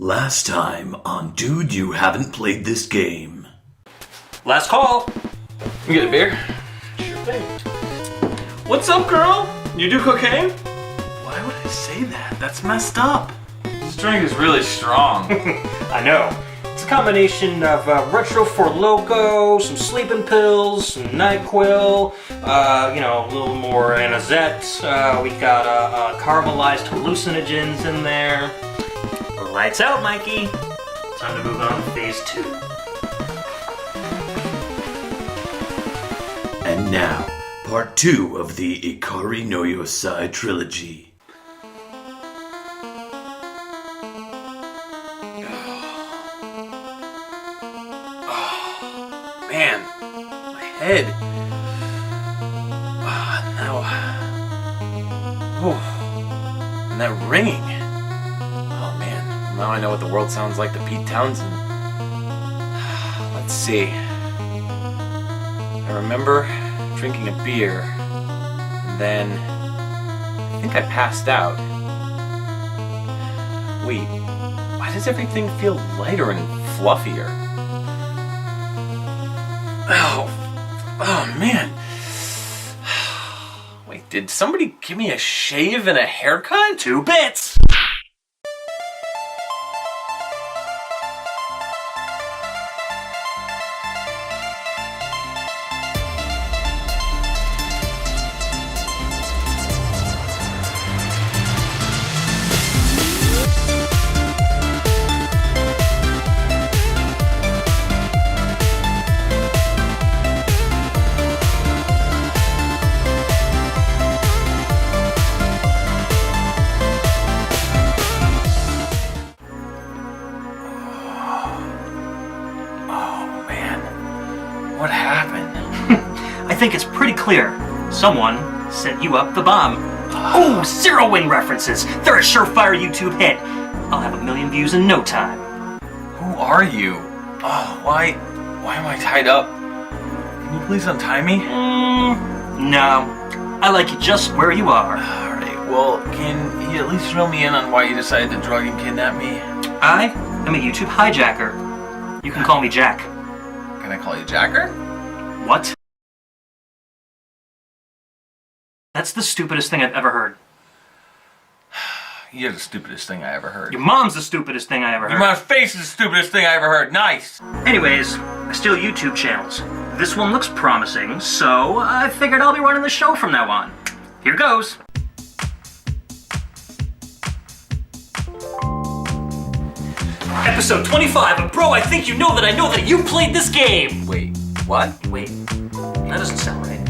Last time on Dude, You Haven't Played This Game. Last call. You get a beer? Sure thing. What's up, girl? You do cocaine? Why would I say that? That's messed up. This drink is really strong. I know. It's a combination of Retro for Loco, some sleeping pills, some NyQuil, a little more anisette. We got caramelized hallucinogens in there. Lights out, Mikey. Time to move on to phase 2. And now, part 2 of the Ikari No Yousai trilogy. Oh, man, my head. And that ringing. Oh man, now I know what the world sounds like to Pete Townsend. Let's see. I remember drinking a beer, and then I think I passed out. Wait, why does everything feel lighter and fluffier? Oh man. Wait, did somebody give me a shave and a haircut? 2 bits! What happened? I think it's pretty clear. Someone set you up the bomb. Ooh, Zero-Wing references. They're a surefire YouTube hit. I'll have 1 million views in no time. Who are you? Oh, why am I tied up? Can you please untie me? No. I like you just where you are. Alright, well, can you at least fill me in on why you decided to drug and kidnap me? I am a YouTube hijacker. You can call me Jack. Can I call you Jacker? What? That's the stupidest thing I've ever heard. You're the stupidest thing I ever heard. Your mom's the stupidest thing I ever heard. My face is the stupidest thing I ever heard. Nice! Anyways, I steal YouTube channels. This one looks promising, so I figured I'll be running the show from now on. Here goes. Episode 25 of Bro, I Think You Know That you played this game! Wait, what? Wait, that doesn't sound right.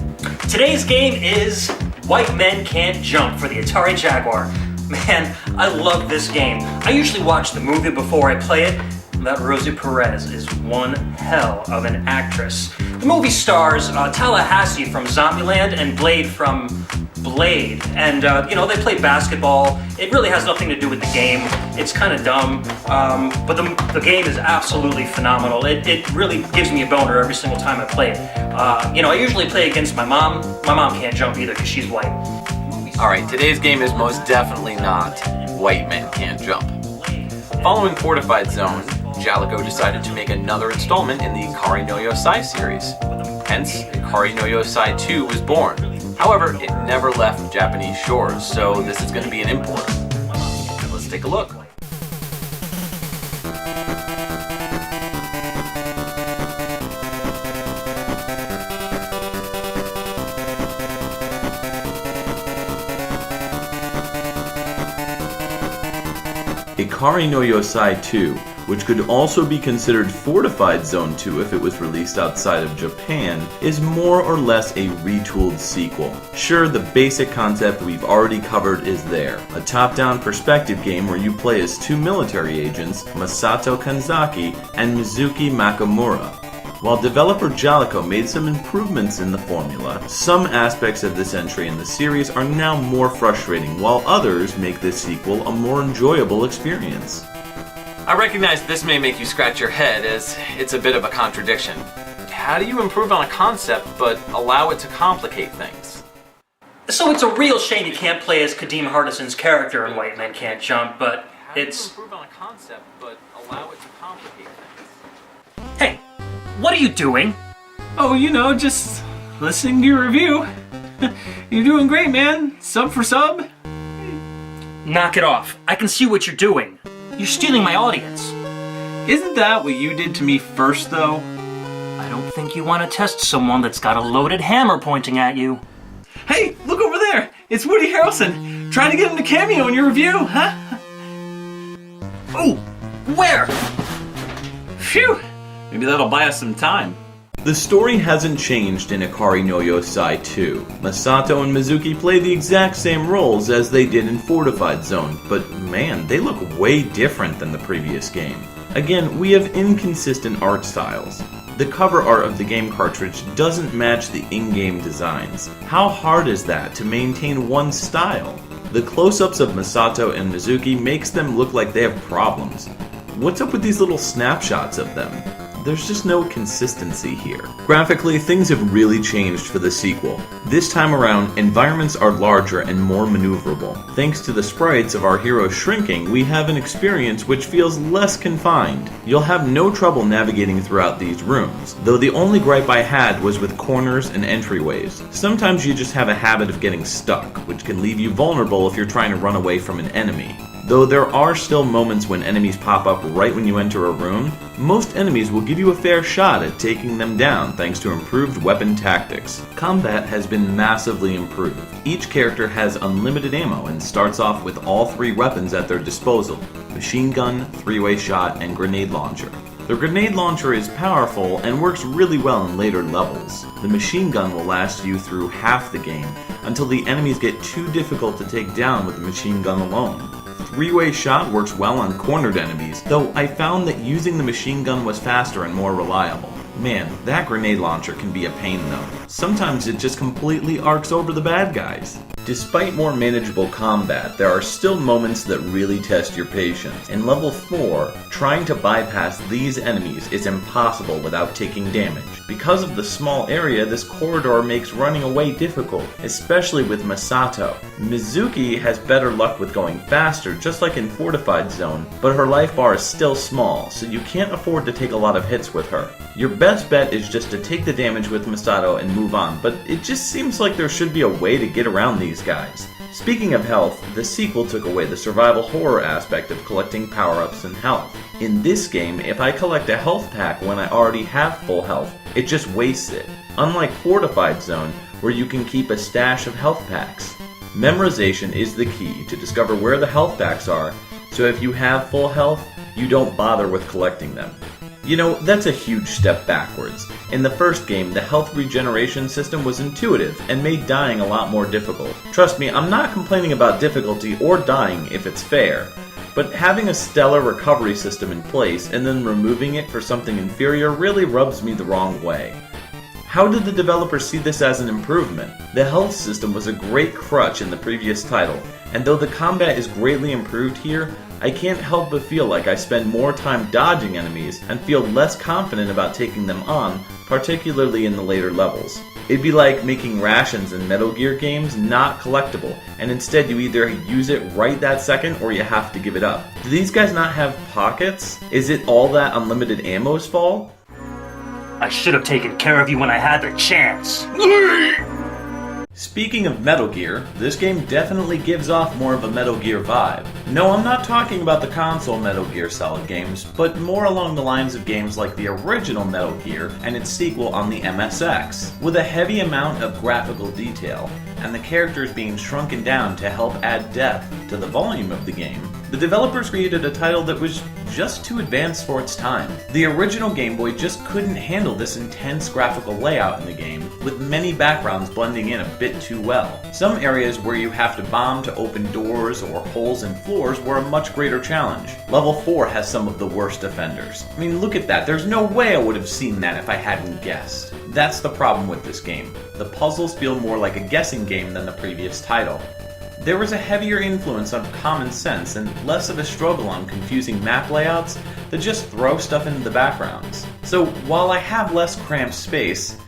Today's game is White Men Can't Jump for the Atari Jaguar. Man, I love this game. I usually watch the movie before I play it. That Rosie Perez is one hell of an actress. The movie stars Tallahassee from Zombieland and Blade from Blade. And, they play basketball. It really has nothing to do with the game. It's kind of dumb. But the game is absolutely phenomenal. It really gives me a boner every single time I play it. I usually play against my mom. My mom can't jump either because she's white. Alright, today's game is most definitely not White Men Can't Jump. Following Fortified Zone, Jaleco decided to make another installment in the Ikari No Yousai series. Hence, Ikari No Yousai 2 was born. However, it never left Japanese shores, so this is going to be an import. Let's take a look. Ikari No Yousai 2, which could also be considered Fortified Zone 2 if it was released outside of Japan, is more or less a retooled sequel. Sure, the basic concept we've already covered is there. A top-down perspective game where you play as 2 military agents, Masato Kanzaki and Mizuki Makamura. While developer Jaleco made some improvements in the formula, some aspects of this entry in the series are now more frustrating, while others make this sequel a more enjoyable experience. I recognize this may make you scratch your head, as it's a bit of a contradiction. How do you improve on a concept, but allow it to complicate things? So it's a real shame you can't play as Kadeem Hardison's character in White Men Can't Jump, but It's... improve on a concept, but allow it to complicate things. Hey, what are you doing? Oh, just listening to your review. You're doing great, man. Sub for sub. Knock it off. I can see what you're doing. You're stealing my audience. Isn't that what you did to me first, though? I don't think you want to test someone that's got a loaded hammer pointing at you. Hey, look over there. It's Woody Harrelson. Trying to get him to cameo in your review, huh? Oh, where? Phew. Maybe that'll buy us some time. The story hasn't changed in Ikari No Yousai 2. Masato and Mizuki play the exact same roles as they did in Fortified Zone, but man, they look way different than the previous game. Again, we have inconsistent art styles. The cover art of the game cartridge doesn't match the in-game designs. How hard is that to maintain one style? The close-ups of Masato and Mizuki makes them look like they have problems. What's up with these little snapshots of them? There's just no consistency here. Graphically, things have really changed for the sequel. This time around, environments are larger and more maneuverable. Thanks to the sprites of our hero shrinking, we have an experience which feels less confined. You'll have no trouble navigating throughout these rooms, though the only gripe I had was with corners and entryways. Sometimes you just have a habit of getting stuck, which can leave you vulnerable if you're trying to run away from an enemy. Though there are still moments when enemies pop up right when you enter a room, most enemies will give you a fair shot at taking them down thanks to improved weapon tactics. Combat has been massively improved. Each character has unlimited ammo and starts off with all three weapons at their disposal: machine gun, three-way shot, and grenade launcher. The grenade launcher is powerful and works really well in later levels. The machine gun will last you through half the game, until the enemies get too difficult to take down with the machine gun alone. Three-way shot works well on cornered enemies, though I found that using the machine gun was faster and more reliable. Man, that grenade launcher can be a pain though. Sometimes it just completely arcs over the bad guys. Despite more manageable combat, there are still moments that really test your patience. In level 4, trying to bypass these enemies is impossible without taking damage. Because of the small area, this corridor makes running away difficult, especially with Masato. Mizuki has better luck with going faster, just like in Fortified Zone, but her life bar is still small, so you can't afford to take a lot of hits with her. Your best bet is just to take the damage with Masato and move on, but it just seems like there should be a way to get around these guys. Speaking of health, the sequel took away the survival horror aspect of collecting power-ups and health. In this game, if I collect a health pack when I already have full health, it just wastes it, unlike Fortified Zone, where you can keep a stash of health packs. Memorization is the key to discover where the health packs are, so if you have full health, you don't bother with collecting them. You know, that's a huge step backwards. In the first game, the health regeneration system was intuitive and made dying a lot more difficult. Trust me, I'm not complaining about difficulty or dying if it's fair, but having a stellar recovery system in place and then removing it for something inferior really rubs me the wrong way. How did the developers see this as an improvement? The health system was a great crutch in the previous title, and though the combat is greatly improved here, I can't help but feel like I spend more time dodging enemies and feel less confident about taking them on, particularly in the later levels. It'd be like making rations in Metal Gear games not collectible, and instead you either use it right that second or you have to give it up. Do these guys not have pockets? Is it all that unlimited ammo's fault? I should have taken care of you when I had the chance. Speaking of Metal Gear, this game definitely gives off more of a Metal Gear vibe. No, I'm not talking about the console Metal Gear Solid games, but more along the lines of games like the original Metal Gear and its sequel on the MSX, with a heavy amount of graphical detail, and the characters being shrunken down to help add depth to the volume of the game. The developers created a title that was just too advanced for its time. The original Game Boy just couldn't handle this intense graphical layout in the game, with many backgrounds blending in a bit too well. Some areas where you have to bomb to open doors or holes in floors were a much greater challenge. Level 4 has some of the worst offenders. I mean, look at that, there's no way I would have seen that if I hadn't guessed. That's the problem with this game. The puzzles feel more like a guessing game than the previous title. There was a heavier influence on common sense and less of a struggle on confusing map layouts that just throw stuff into the backgrounds. So while I have less cramped space,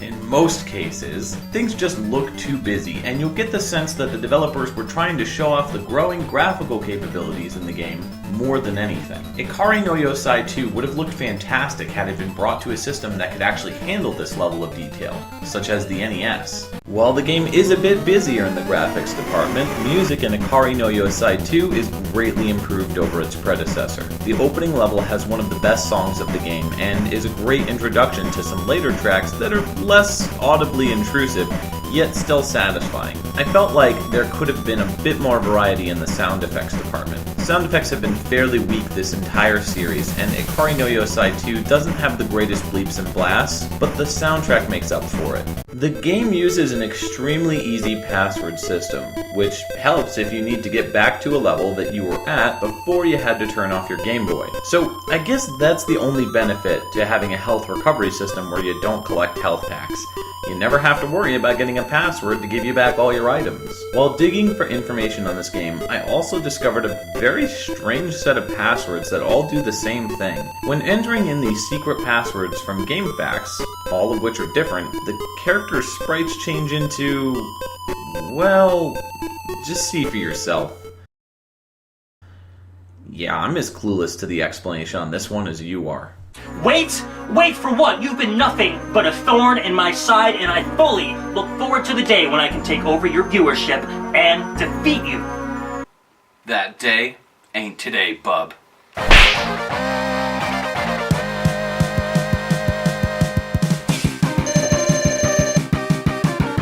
in most cases, things just look too busy, and you'll get the sense that the developers were trying to show off the growing graphical capabilities in the game more than anything. Ikari No Yousai 2 would have looked fantastic had it been brought to a system that could actually handle this level of detail, such as the NES. While the game is a bit busier in the graphics department, music in Ikari No Yousai 2 is greatly improved over its predecessor. The opening level has one of the best songs of the game, and is a great introduction to some later tracks that are less audibly intrusive, yet still satisfying. I felt like there could have been a bit more variety in the sound effects department. Sound effects have been fairly weak this entire series, and Ikari No Yousai 2 doesn't have the greatest bleeps and blasts, but the soundtrack makes up for it. The game uses an extremely easy password system, which helps if you need to get back to a level that you were at before you had to turn off your Game Boy. So I guess that's the only benefit to having a health recovery system where you don't collect health packs. You never have to worry about getting a password to give you back all your items. While digging for information on this game, I also discovered a very strange set of passwords that all do the same thing. When entering in these secret passwords from GameFAQs, all of which are different, the character's sprites change into... well, just see for yourself. Yeah, I'm as clueless to the explanation on this one as you are. Wait! Wait for what? You've been nothing but a thorn in my side, and I fully look forward to the day when I can take over your viewership and defeat you. That day ain't today, bub.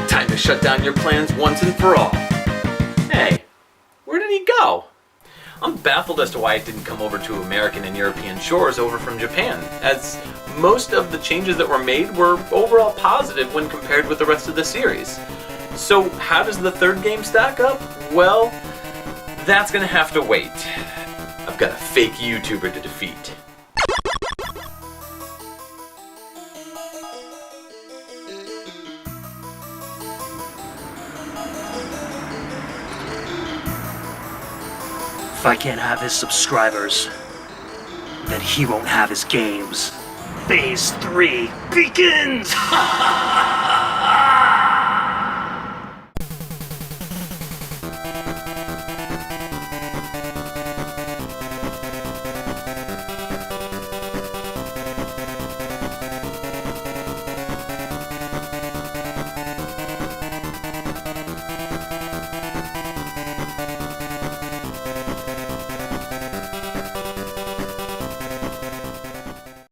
Time to shut down your plans once and for all. Hey, where did he go? I'm baffled as to why it didn't come over to American and European shores over from Japan, as most of the changes that were made were overall positive when compared with the rest of the series. So how does the third game stack up? Well, that's gonna have to wait. I've got a fake YouTuber to defeat. If I can't have his subscribers, then he won't have his games. Phase 3 begins!